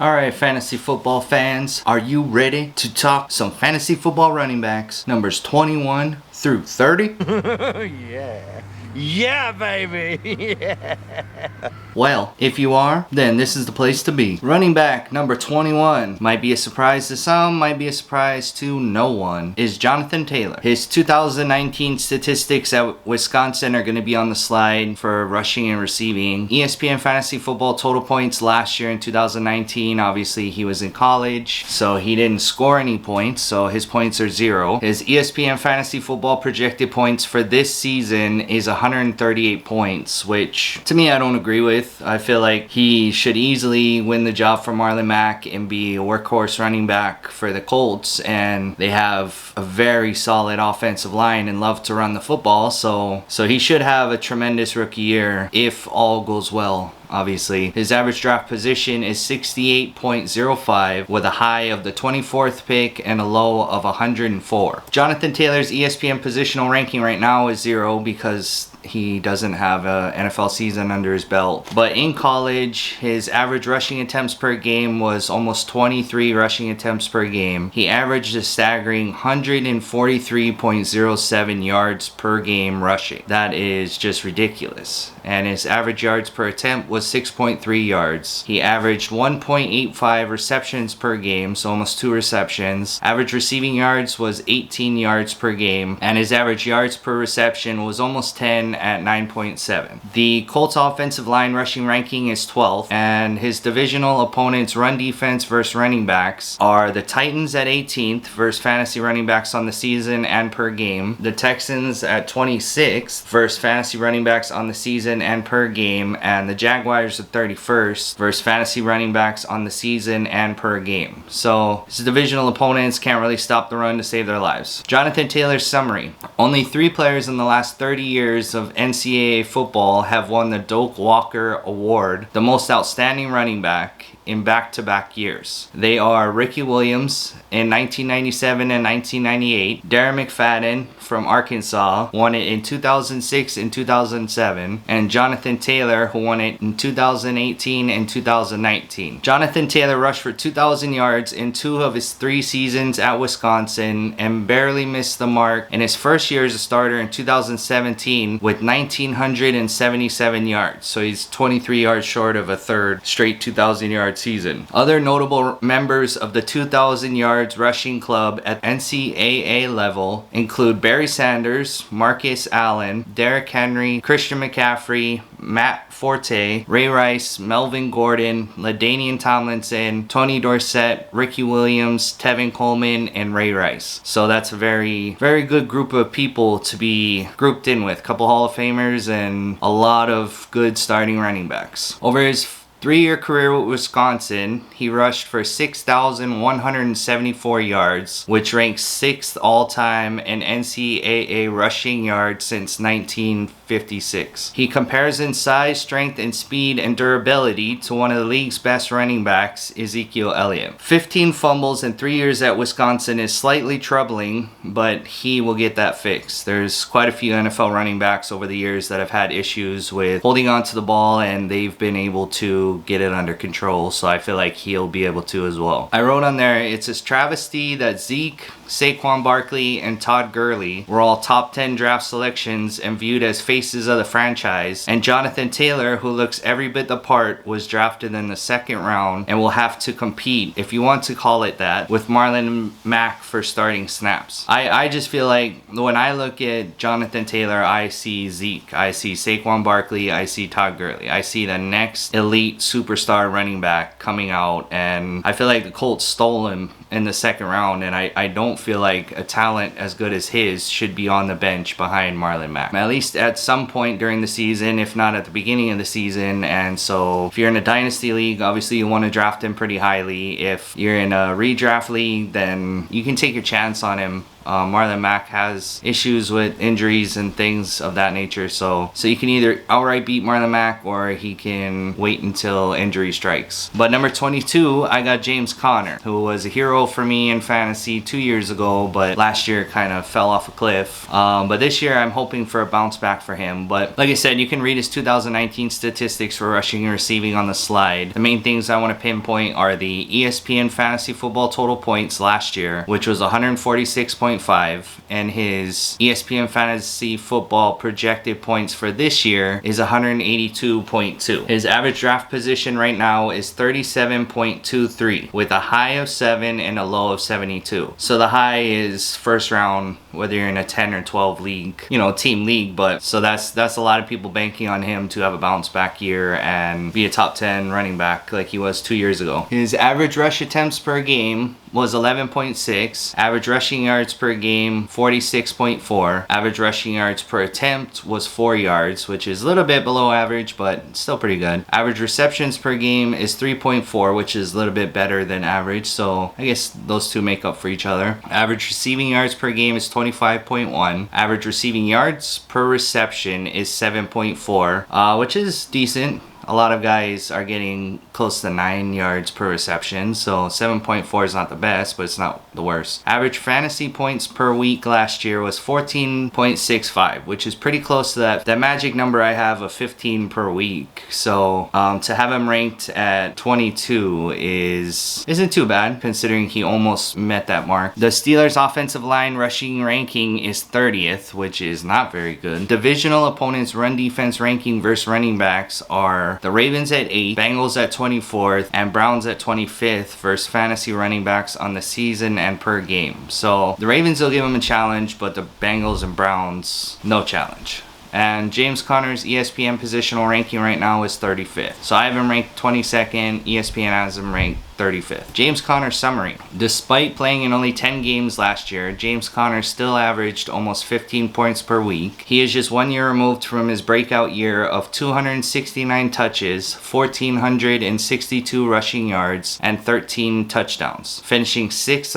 Alright, fantasy football fans, are you ready to talk some fantasy football running backs numbers 21 through 30? Yeah. Yeah, baby. Yeah. Well, if you are, then this is the place to be. Running back number 21 might be a surprise to some, might be a surprise to no one, is Jonathan Taylor. His 2019 statistics at Wisconsin are going to be on the slide for rushing and receiving. ESPN Fantasy Football total points last year in 2019, obviously he was in college, so he didn't score any points, so his points are 0. His ESPN Fantasy Football projected points for this season is 138 points, which to me I don't agree with. I feel like he should easily win the job for Marlon Mack and be a workhorse running back for the Colts, and they have a very solid offensive line and love to run the football, so he should have a tremendous rookie year if all goes well. Obviously, his average draft position is 68.05 with a high of the 24th pick and a low of 104. Jonathan Taylor's ESPN positional ranking right now is 0 because he doesn't have an NFL season under his belt. But in college, his average rushing attempts per game was almost 23 rushing attempts per game. He averaged a staggering 143.07 yards per game rushing. That is just ridiculous. And his average yards per attempt was 6.3 yards. He averaged 1.85 receptions per game, so almost 2 receptions. Average receiving yards was 18 yards per game, and his average yards per reception was almost 10 at 9.7. The Colts offensive line rushing ranking is 12th, and his divisional opponents' run defense versus running backs are the Titans at 18th versus fantasy running backs on the season and per game, the Texans at 26th versus fantasy running backs on the season and per game, and the Jaguars at 31st versus fantasy running backs on the season and per game. So his divisional opponents can't really stop the run to save their lives. Jonathan Taylor's summary: only 3 players in the last 30 years of NCAA football have won the Doak Walker Award, the most outstanding running back, in back-to-back years. They are Ricky Williams in 1997 and 1998, Darren McFadden from Arkansas won it in 2006 and 2007, and Jonathan Taylor, who won it in 2018 and 2019. Jonathan Taylor rushed for 2,000 yards in 2 of his 3 seasons at Wisconsin and barely missed the mark in his first year as a starter in 2017 with 1,977 yards. So he's 23 yards short of a third straight 2,000 yard season. Other notable members of the 2,000 yards rushing club at NCAA level include Barry Sanders, Marcus Allen, Derrick Henry, Christian McCaffrey, Matt Forte, Ray Rice, Melvin Gordon, LaDainian Tomlinson, Tony Dorsett, Ricky Williams, Tevin Coleman, and Ray Rice. So that's a very, very good group of people to be grouped in with. Couple Hall of Famers and a lot of good starting running backs. Over his 3-year career with Wisconsin, he rushed for 6,174 yards, which ranks 6th all-time in NCAA rushing yards since 1956. He compares in size, strength, and speed and durability to one of the league's best running backs, Ezekiel Elliott. 15 fumbles in 3 years at Wisconsin is slightly troubling, but he will get that fixed. There's quite a few NFL running backs over the years that have had issues with holding on to the ball, and they've been able to get it under control, so I feel like he'll be able to as well. I wrote on there, it's a travesty that Zeke, Saquon Barkley, and Todd Gurley were all top 10 draft selections and viewed as faces of the franchise, and Jonathan Taylor, who looks every bit the part, was drafted in the 2nd round and will have to compete, if you want to call it that, with Marlon Mack for starting snaps. I just feel like when I look at Jonathan Taylor, I see Zeke, I see Saquon Barkley, I see Todd Gurley, I see the next elite superstar running back coming out, and I feel like the Colts stole him in the 2nd round, and I don't feel like a talent as good as his should be on the bench behind Marlon Mack, at least at some point during the season, if not at the beginning of the season. And so if you're in a dynasty league, obviously you want to draft him pretty highly. If you're in a redraft league, then you can take your chance on him. Marlon Mack has issues with injuries and things of that nature, so you can either outright beat Marlon Mack or he can wait until injury strikes. But number 22, I got James Conner, who was a hero hero for me in fantasy 2 years ago, but last year kind of fell off a cliff. But this year I'm hoping for a bounce back for him. But like I said, you can read his 2019 statistics for rushing and receiving on the slide. The main things I want to pinpoint are the ESPN fantasy football total points last year, which was 146.5, and his ESPN fantasy football projected points for this year is 182.2. His average draft position right now is 37.23 with a high of 7 and a low of 72. So the high is first round, whether you're in a 10 or 12 league, team league, but so that's a lot of people banking on him to have a bounce back year and be a top 10 running back like he was 2 years ago. His average rush attempts per game was 11.6, average rushing yards per game 46.4, average rushing yards per attempt was 4 yards, which is a little bit below average but still pretty good. Average receptions per game is 3.4, which is a little bit better than average, so I guess those two make up for each other. Average receiving yards per game is 25.1, average receiving yards per reception is 7.4, which is decent. A lot of guys are getting close to 9 yards per reception, so 7.4 is not the best, but it's not the worst. Average fantasy points per week last year was 14.65, which is pretty close to that magic number I have of 15 per week. So to have him ranked at 22 isn't too bad, considering he almost met that mark. The Steelers' offensive line rushing ranking is 30th, which is not very good. Divisional opponents' run defense ranking versus running backs are the Ravens at 8, Bengals at 24th, and Browns at 25th versus fantasy running backs on the season and per game. So the Ravens will give them a challenge, but the Bengals and Browns, no challenge. And James Conner's ESPN positional ranking right now is 35th. So I have him ranked 22nd, ESPN has him ranked 35th. James Conner summary. Despite playing in only 10 games last year, James Conner still averaged almost 15 points per week. He is just 1 year removed from his breakout year of 269 touches, 1,462 rushing yards, and 13 touchdowns, finishing 6th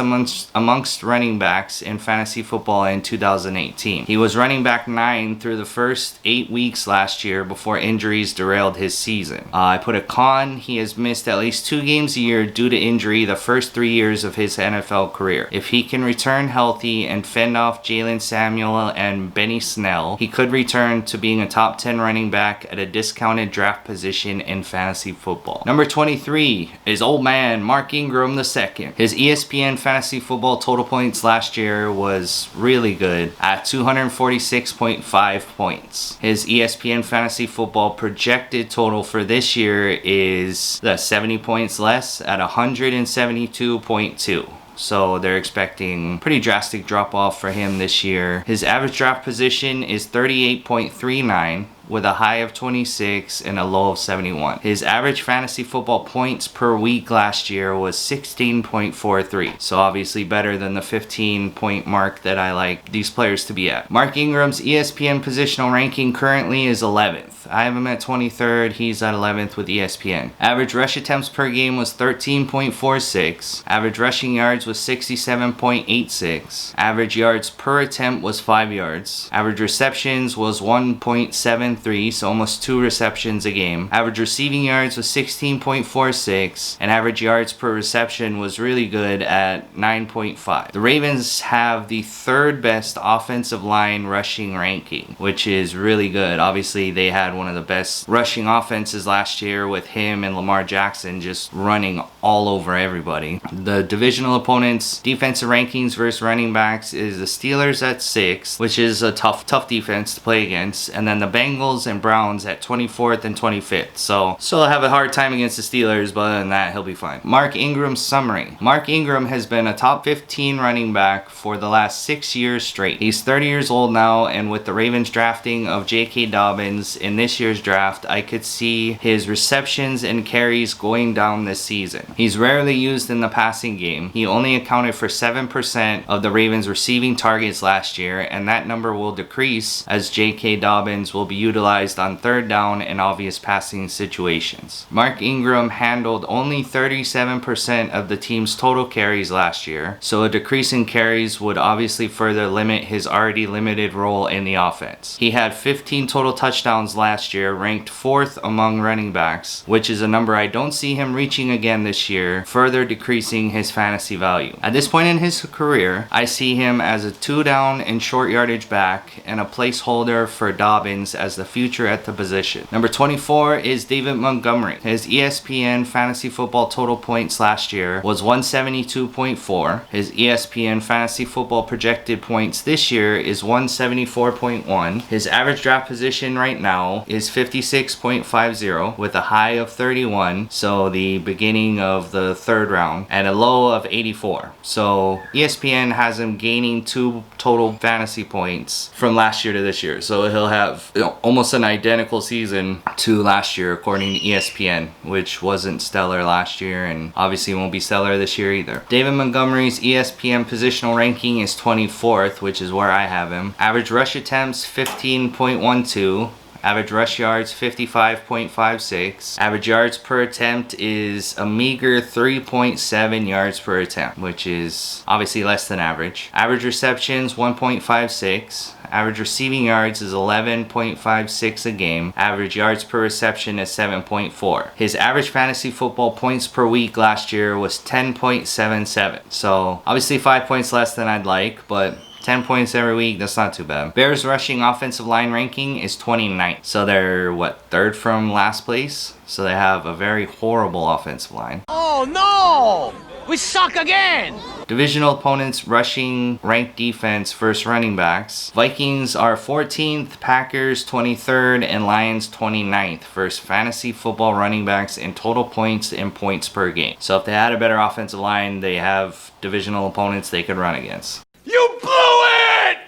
amongst running backs in fantasy football in 2018. He was running back 9 through the first 8 weeks last year before injuries derailed his season. I put a con. He has missed at least 2 games a year due to injury the first 3 years of his NFL career. If he can return healthy and fend off Jalen Samuel and Benny Snell, he could return to being a top 10 running back at a discounted draft position in fantasy football. Number 23 is old man Mark Ingram II. His ESPN fantasy football total points last year was really good at 246.5 points. His ESPN fantasy football projected total for this year is 70 points less at 172.2. So they're expecting pretty drastic drop off for him this year. His average draft position is 38.39 with a high of 26 and a low of 71. His average fantasy football points per week last year was 16.43. So obviously better than the 15-point mark that I like these players to be at. Mark Ingram's ESPN positional ranking currently is 11th. I have him at 23rd. He's at 11th with ESPN. Average rush attempts per game was 13.46. Average rushing yards was 67.86. Average yards per attempt was 5 yards. Average receptions was 1.73, so almost 2 receptions a game. Average receiving yards was 16.46, and average yards per reception was really good at 9.5. The Ravens have the 3rd best offensive line rushing ranking, which is really good. Obviously, they had one of the best rushing offenses last year with him and Lamar Jackson just running all over everybody. The divisional opponents' defensive rankings versus running backs is the Steelers at 6, which is a tough defense to play against, and then the Bengals and Browns at 24th and 25th. So he'll have a hard time against the Steelers, but other than that, he'll be fine. Mark Ingram's summary. Mark Ingram has been a top 15 running back for the last 6 years straight. He's 30 years old now, and with the Ravens drafting of J.K. Dobbins in this year's draft, I could see his receptions and carries going down this season. He's rarely used in the passing game. He only accounted for 7% of the Ravens receiving targets last year, and that number will decrease as J.K. Dobbins will be utilized on third down and obvious passing situations. Mark Ingram handled only 37% of the team's total carries last year, so a decrease in carries would obviously further limit his already limited role in the offense. He had 15 total touchdowns last year, ranked 4th among running backs, which is a number I don't see him reaching again this year, further decreasing his fantasy value. At this point in his career, I see him as a 2-down and short yardage back and a placeholder for Dobbins as the future at the position. Number 24 is David Montgomery. His ESPN fantasy football total points last year was 172.4. His ESPN fantasy football projected points this year is 174.1. His average draft position right now is 56.50 with a high of 31, so the beginning of the third round, and a low of 84. So ESPN has him gaining 2 total fantasy points from last year to this year. So he'll have almost an identical season to last year according to ESPN, which wasn't stellar last year and obviously won't be stellar this year either. David Montgomery's ESPN positional ranking is 24th, which is where I have him. Average rush attempts 15.12. Average rush yards 55.56. Average yards per attempt is a meager 3.7 yards per attempt, which is obviously less than average. Average receptions 1.56. Average receiving yards is 11.56 a game. Average yards per reception is 7.4. His average fantasy football points per week last year was 10.77. So obviously 5 points less than I'd like, but 10 points every week, that's not too bad. Bears rushing offensive line ranking is 29th. So they're, third from last place? So they have a very horrible offensive line. Oh no! We suck again! Divisional opponents rushing ranked defense versus running backs. Vikings are 14th, Packers 23rd, and Lions 29th versus fantasy football running backs in total points and points per game. So if they had a better offensive line, they have divisional opponents they could run against. You blew it!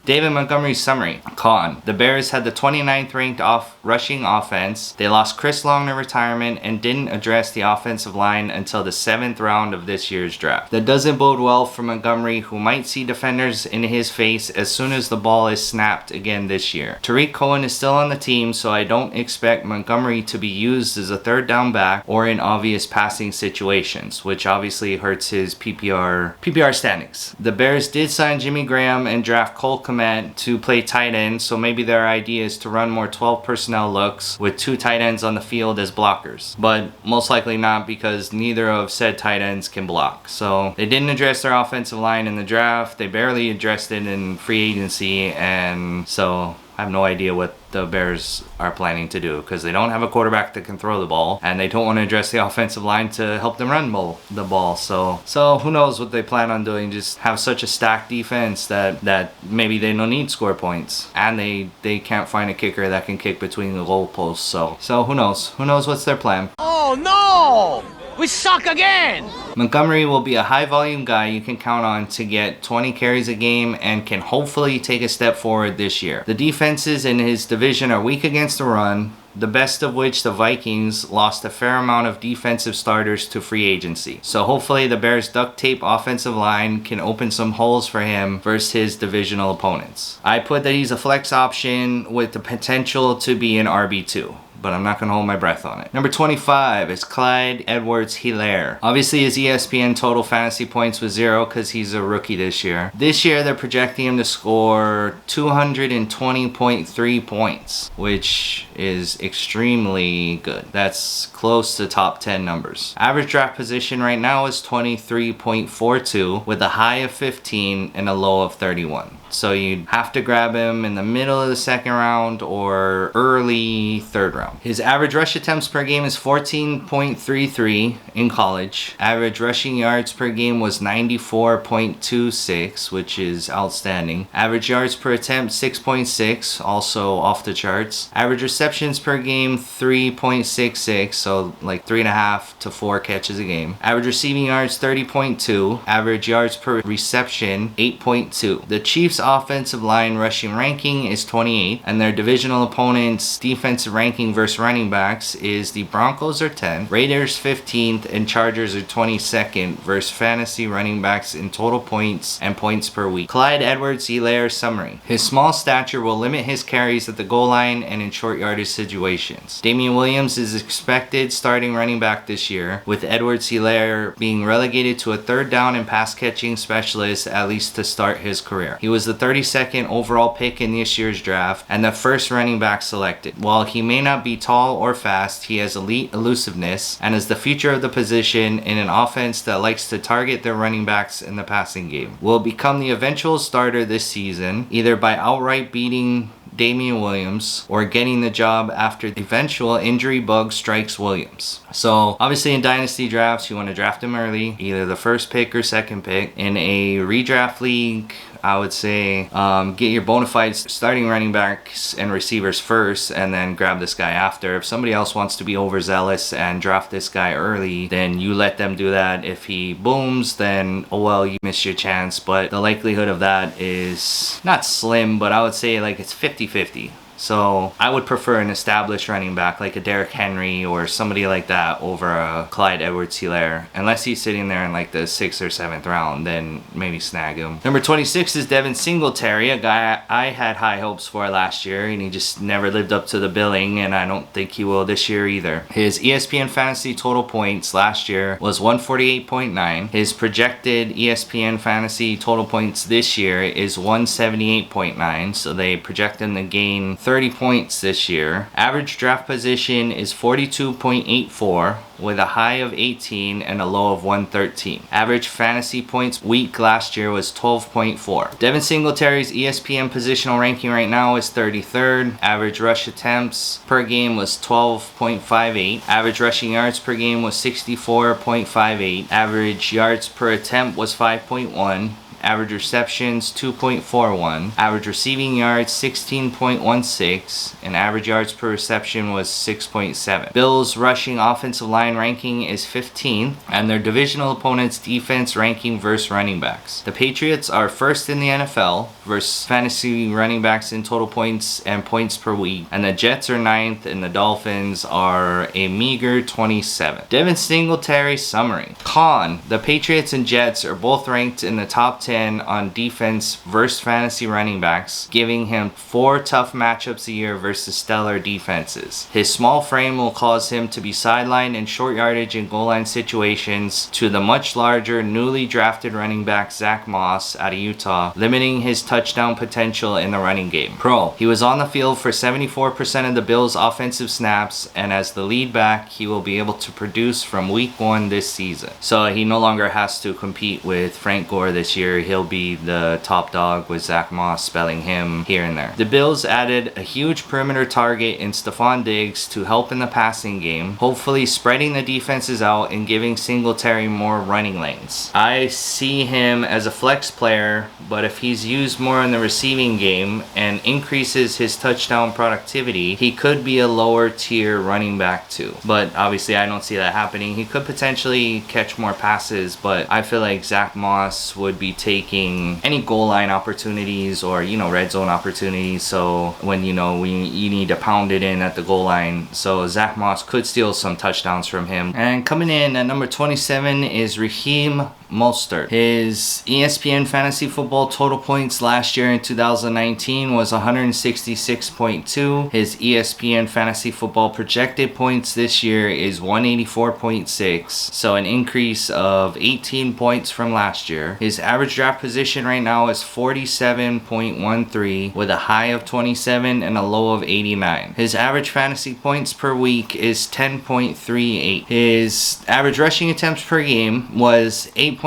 David Montgomery's summary. Con. The Bears had the 29th ranked rushing offense. They lost Chris Long to retirement and didn't address the offensive line until the 7th round of this year's draft. That doesn't bode well for Montgomery, who might see defenders in his face as soon as the ball is snapped again this year. Tariq Cohen is still on the team, so I don't expect Montgomery to be used as a third down back or in obvious passing situations, which obviously hurts his PPR standings. The Bears did sign Jimmy Graham and draft Cole Kmet to play tight end, so maybe their idea is to run more 12 personnel looks with 2 tight ends on the field as blockers, but most likely not because neither of said tight ends can block. So they didn't address their offensive line in the draft, they barely addressed it in free agency, and so I have no idea what the Bears are planning to do because they don't have a quarterback that can throw the ball and they don't want to address the offensive line to help them run the ball. So who knows what they plan on doing. Just have such a stacked defense that maybe they don't need score points and they can't find a kicker that can kick between the goal posts. So who knows what's their plan. Oh no! We suck again! Montgomery will be a high volume guy you can count on to get 20 carries a game and can hopefully take a step forward this year. The defenses in his division are weak against the run, the best of which the Vikings lost a fair amount of defensive starters to free agency. So hopefully the Bears' duct tape offensive line can open some holes for him versus his divisional opponents. I put that he's a flex option with the potential to be an RB2. But I'm not going to hold my breath on it. Number 25 is Clyde EdwardsHelaire. Obviously his ESPN total fantasy points was 0 because he's a rookie this year. This year they're projecting him to score 220.3 points, which is extremely good. That's close to top 10 numbers. Average draft position right now is 23.42 with a high of 15 and a low of 31. So you'd have to grab him in the middle of the second round or early third round. His average rush attempts per game is 14.33 in college. Average rushing yards per game was 94.26, which is outstanding. Average yards per attempt 6.6, also off the charts. Average receptions per game 3.66, so like 3.5 to 4 catches a game. Average receiving yards 30.2. Average yards per reception 8.2. The Chiefs offensive line rushing ranking is 28th, and their divisional opponents' defensive ranking versus running backs is the Broncos are 10th, Raiders 15th, and Chargers are 22nd versus fantasy running backs in total points and points per week. Clyde EdwardsHelaire summary. His small stature will limit his carries at the goal line and in short yardage situations. Damian Williams is expected starting running back this year, with EdwardsHelaire being relegated to a third down and pass catching specialist at least to start his career. He was the 32nd overall pick in this year's draft and the first running back selected. While he may not be tall or fast, he has elite elusiveness and is the future of the position in an offense that likes to target their running backs in the passing game. Will become the eventual starter this season, either by outright beating Damian Williams or getting the job after the eventual injury bug strikes Williams. So obviously in dynasty drafts, you want to draft him early, either the first pick or second pick. In a redraft league, I would say get your bona fide starting running backs and receivers first and then grab this guy after. If somebody else wants to be overzealous and draft this guy early, then you let them do that. If he booms, then oh well, you missed your chance. But the likelihood of that is not slim, but I would say like it's 50-50. So I would prefer an established running back like a Derrick Henry or somebody like that over a Clyde EdwardsHelaire. Unless he's sitting there in like the 6th or 7th round, then maybe snag him. Number 26 is Devin Singletary, a guy I had high hopes for last year, and he just never lived up to the billing, and I don't think he will this year either. His ESPN fantasy total points last year was 148.9. His projected ESPN fantasy total points this year is 178.9, so they project him to gain 30 points this year. Average draft position is 42.84 with a high of 18 and a low of 113. Average fantasy points week last year was 12.4. Devin Singletary's ESPN positional ranking right now is 33rd. Average rush attempts per game was 12.58. Average rushing yards per game was 64.58. Average yards per attempt was 5.1. Average receptions 2.41, average receiving yards 16.16, and average yards per reception was 6.7. Bills rushing offensive line ranking is 15th, and their divisional opponents' defense ranking versus running backs. The Patriots are first in the NFL versus fantasy running backs in total points and points per week, and the Jets are 9th, and the Dolphins are a meager 27th. Devin Singletary summary. Con, the Patriots and Jets are both ranked in the top 10 on defense versus fantasy running backs, giving him 4 tough matchups a year versus stellar defenses. His small frame will cause him to be sidelined in short yardage and goal line situations to the much larger newly drafted running back Zach Moss out of Utah, limiting his touchdown potential in the running game. Pro, he was on the field for 74% of the Bills' offensive snaps, and as the lead back, he will be able to produce from week 1 this season. So he no longer has to compete with Frank Gore this year. He'll be the top dog with Zach Moss spelling him here and there. The Bills added a huge perimeter target in Stephon Diggs to help in the passing game, hopefully spreading the defenses out and giving Singletary more running lanes. I see him as a flex player, but if he's used more in the receiving game and increases his touchdown productivity, he could be a lower tier running back too. But obviously I don't see that happening. He could potentially catch more passes, but I feel like Zach Moss would be taking any goal line opportunities or red zone opportunities, so when you need to pound it in at the goal line, so Zach Moss could steal some touchdowns from him. And coming in at number 27 is Raheem Mostert. His ESPN fantasy football total points last year in 2019 was 166.2. His ESPN fantasy football projected points this year is 184.6, so an increase of 18 points from last year. His average draft position right now is 47.13 with a high of 27 and a low of 89. His average fantasy points per week is 10.38. His average rushing attempts per game was 8.56.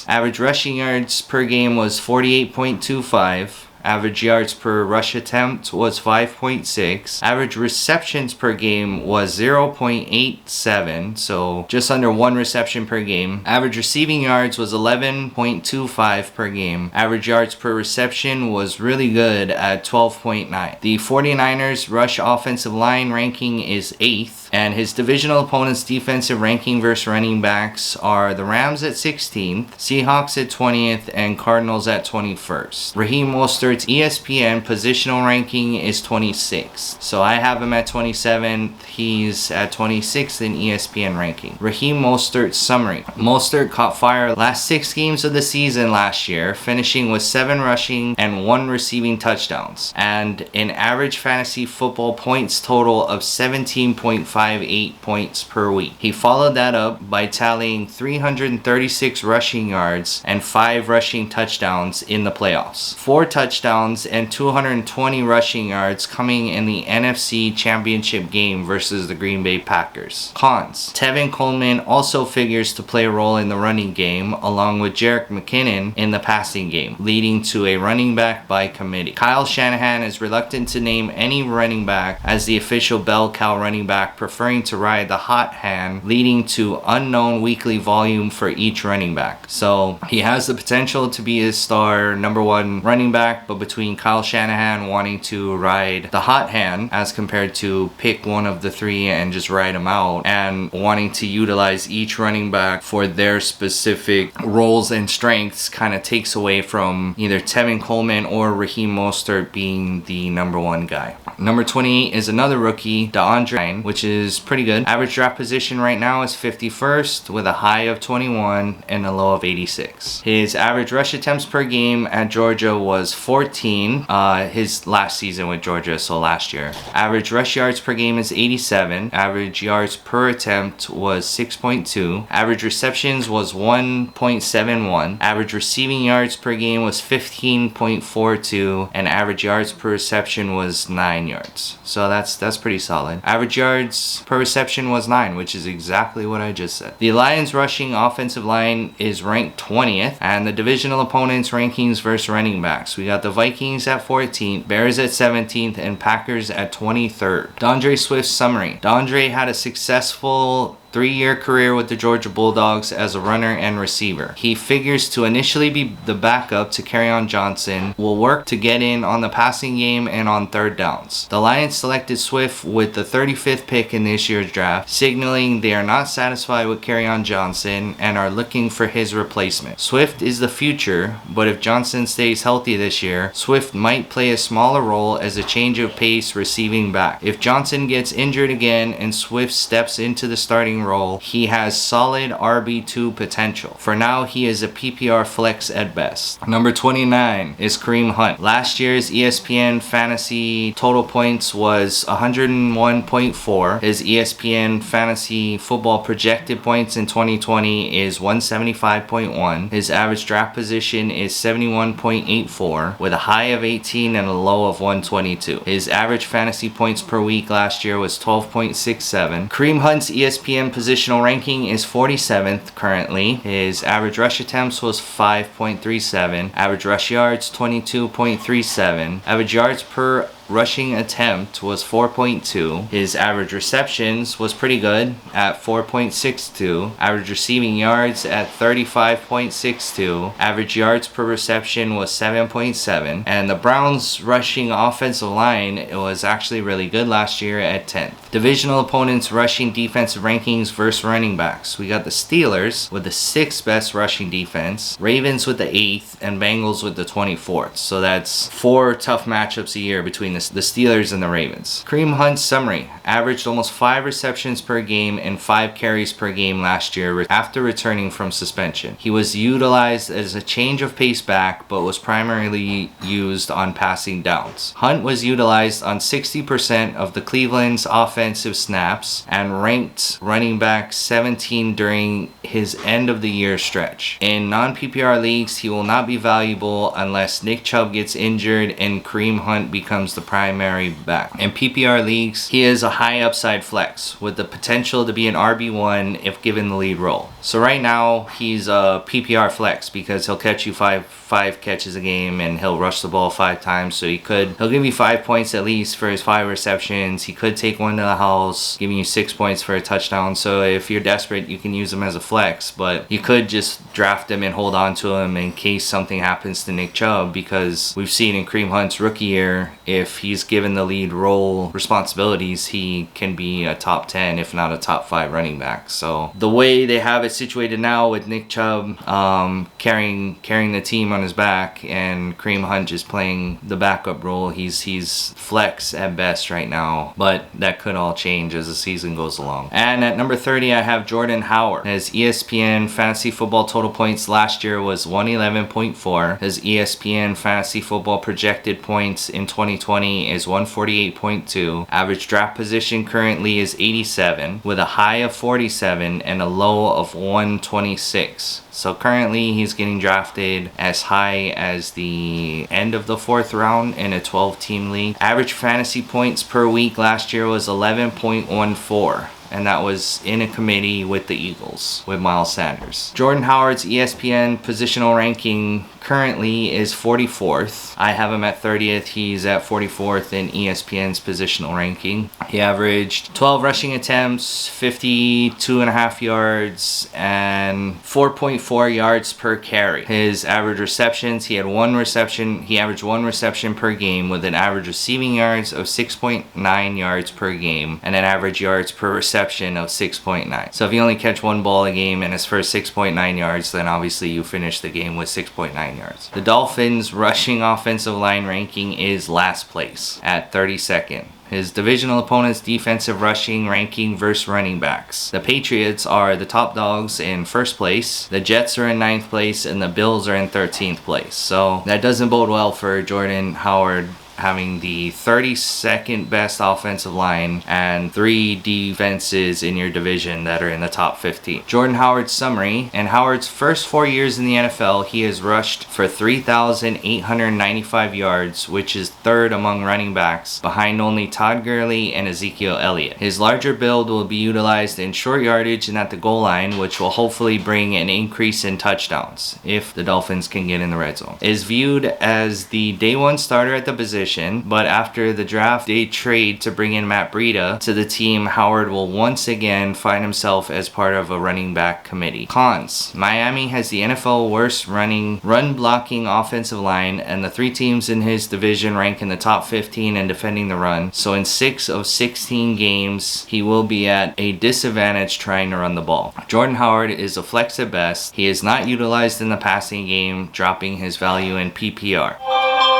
Average rushing yards per game was 48.25. Average yards per rush attempt was 5.6. Average receptions per game was 0.87, so just under 1 reception per game. Average receiving yards was 11.25 per game. Average yards per reception was really good at 12.9. The 49ers rush offensive line ranking is 8th. And his divisional opponent's defensive ranking versus running backs are the Rams at 16th, Seahawks at 20th, and Cardinals at 21st. Raheem Mostert's ESPN positional ranking is 26th. So I have him at 27th. He's at 26th in ESPN ranking. Raheem Mostert's summary. Mostert caught fire last 6 games of the season last year, finishing with 7 rushing and 1 receiving touchdowns, and an average fantasy football points total of 17.58 points per week. He followed that up by tallying 336 rushing yards and 5 rushing touchdowns in the playoffs. 4 touchdowns and 220 rushing yards coming in the NFC Championship game versus the Green Bay Packers. Cons. Tevin Coleman also figures to play a role in the running game, along with Jerick McKinnon in the passing game, leading to a running back by committee. Kyle Shanahan is reluctant to name any running back as the official bell cow running back, preferring to ride the hot hand, leading to unknown weekly volume for each running back. So he has the potential to be a star number 1 running back, but between Kyle Shanahan wanting to ride the hot hand as compared to pick one of the 3 and just ride them out, and wanting to utilize each running back for their specific roles and strengths, kind of takes away from either Tevin Coleman or Raheem Mostert being the number 1 guy. Number 28 is another rookie, DAndre, which is pretty good. Average draft position right now is 51st with a high of 21 and a low of 86. His average rush attempts per game at Georgia was 14, his last season with Georgia, so last year. Average rush yards per game is 87. Average yards per attempt was 6.2. Average receptions was 1.71. Average receiving yards per game was 15.42, and average yards per reception was 9 yards. So that's pretty solid. Average yards per reception was 9, which is exactly what I just said. The Lions rushing offensive line is ranked 20th, and the divisional opponents rankings versus running backs. We got the Vikings at 14th, Bears at 17th, and Packers at 23rd. DAndre Swift's summary. DAndre had a successful 3-year career with the Georgia Bulldogs as a runner and receiver. He figures to initially be the backup to Kareem Johnson, will work to get in on the passing game and on third downs. The Lions selected Swift with the 35th pick in this year's draft, signaling they are not satisfied with Kareem Johnson and are looking for his replacement. Swift is the future, but if Johnson stays healthy this year, Swift might play a smaller role as a change of pace receiving back. If Johnson gets injured again and Swift steps into the starting role, he has solid RB2 potential. For now, he is a PPR flex at best. Number 29 is Kareem Hunt. Last year's ESPN fantasy total points was 101.4. His ESPN fantasy football projected points in 2020 is 175.1. His average draft position is 71.84 with a high of 18 and a low of 122. His average fantasy points per week last year was 12.67. Kareem Hunt's ESPN positional ranking is 47th currently. His average rush attempts was 5.37. Average rush yards 22.37. Average yards per rushing attempt was 4.2. His average receptions was pretty good at 4.62. Average receiving yards at 35.62. Average yards per reception was 7.7. And the Browns rushing offensive line, it was actually really good last year at 10th. Divisional opponents rushing defensive rankings versus running backs. We got the Steelers with the 6th best rushing defense, Ravens with the 8th, and Bengals with the 24th. So that's 4 tough matchups a year between the Steelers and the Ravens. Kareem Hunt's summary. Averaged almost 5 receptions per game and 5 carries per game last year after returning from suspension. He was utilized as a change of pace back, but was primarily used on passing downs. Hunt was utilized on 60% of the Cleveland's offensive snaps and ranked running back 17 during his end of the year stretch. In non-PPR leagues, he will not be valuable unless Nick Chubb gets injured and Kareem Hunt becomes the primary back. In PPR leagues, he is a high upside flex with the potential to be an RB1 if given the lead role. So right now, he's a PPR flex because he'll catch you five catches a game and he'll rush the ball 5 times. So he'll give you 5 points at least for his 5 receptions. He could take one to the house, giving you 6 points for a touchdown. So if you're desperate, you can use him as a flex, but you could just draft him and hold on to him in case something happens to Nick Chubb, because we've seen in Kareem Hunt's rookie year, if if he's given the lead role responsibilities, he can be a top 10, if not a top 5 running back. So the way they have it situated now with Nick Chubb carrying the team on his back and Kareem Hunt just playing the backup role, he's flex at best right now, but that could all change as the season goes along. And at number 30, I have Jordan Howard. His ESPN fantasy football total points last year was 111.4. His ESPN fantasy football projected points in 2020 is 148.2. Average draft position currently is 87, with a high of 47 and a low of 126. So currently he's getting drafted as high as the end of the 4th round in a 12-team league. Average fantasy points per week last year was 11.14. And that was in a committee with the Eagles, with Miles Sanders. Jordan Howard's ESPN positional ranking currently is 44th. I have him at 30th. He's at 44th in ESPN's positional ranking. He averaged 12 rushing attempts, 52.5 yards, and 4.4 yards per carry. His average receptions, he averaged one reception per game with an average receiving yards of 6.9 yards per game and an average yards per reception of 6.9. So if you only catch one ball a game and it's for 6.9 yards, then obviously you finish the game with 6.9 yards. The Dolphins' rushing offensive line ranking is last place at 32nd. His divisional opponent's defensive rushing ranking versus running backs. The Patriots are the top dogs in 1st place, the Jets are in 9th place, and the Bills are in 13th place. So that doesn't bode well for Jordan Howard, having the 32nd best offensive line and 3 defenses in your division that are in the top 15. Jordan Howard's summary: in Howard's first 4 years in the NFL, he has rushed for 3,895 yards, which is 3rd among running backs, behind only Todd Gurley and Ezekiel Elliott. His larger build will be utilized in short yardage and at the goal line, which will hopefully bring an increase in touchdowns if the Dolphins can get in the red zone. Is viewed as the day 1 starter at the position, but after the draft day trade to bring in Matt Breida to the team, Howard will once again find himself as part of a running back committee. Cons: Miami has the NFL worst run blocking offensive line, and the 3 teams in his division rank in the top 15 in defending the run. So in 6 of 16 games, he will be at a disadvantage trying to run the ball. Jordan Howard is a flex at best. He is not utilized in the passing game, dropping his value in PPR.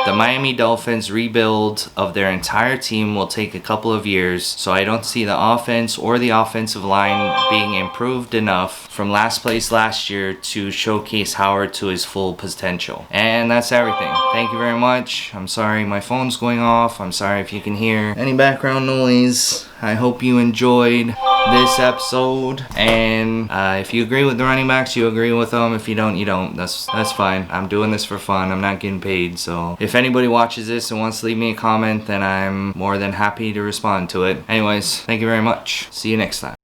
The Miami Dolphins rebuild of their entire team will take a couple of years, so I don't see the offense or the offensive line being improved enough from last place last year to showcase Howard to his full potential. And that's everything. Thank you very much. I'm sorry my phone's going off. I'm sorry if you can hear any background noise. I hope you enjoyed this episode, and if you agree with the running backs, you agree with them. If you don't, you don't. That's fine. I'm doing this for fun. I'm not getting paid, so if anybody watches this and wants to leave me a comment, then I'm more than happy to respond to it. Anyways, thank you very much. See you next time.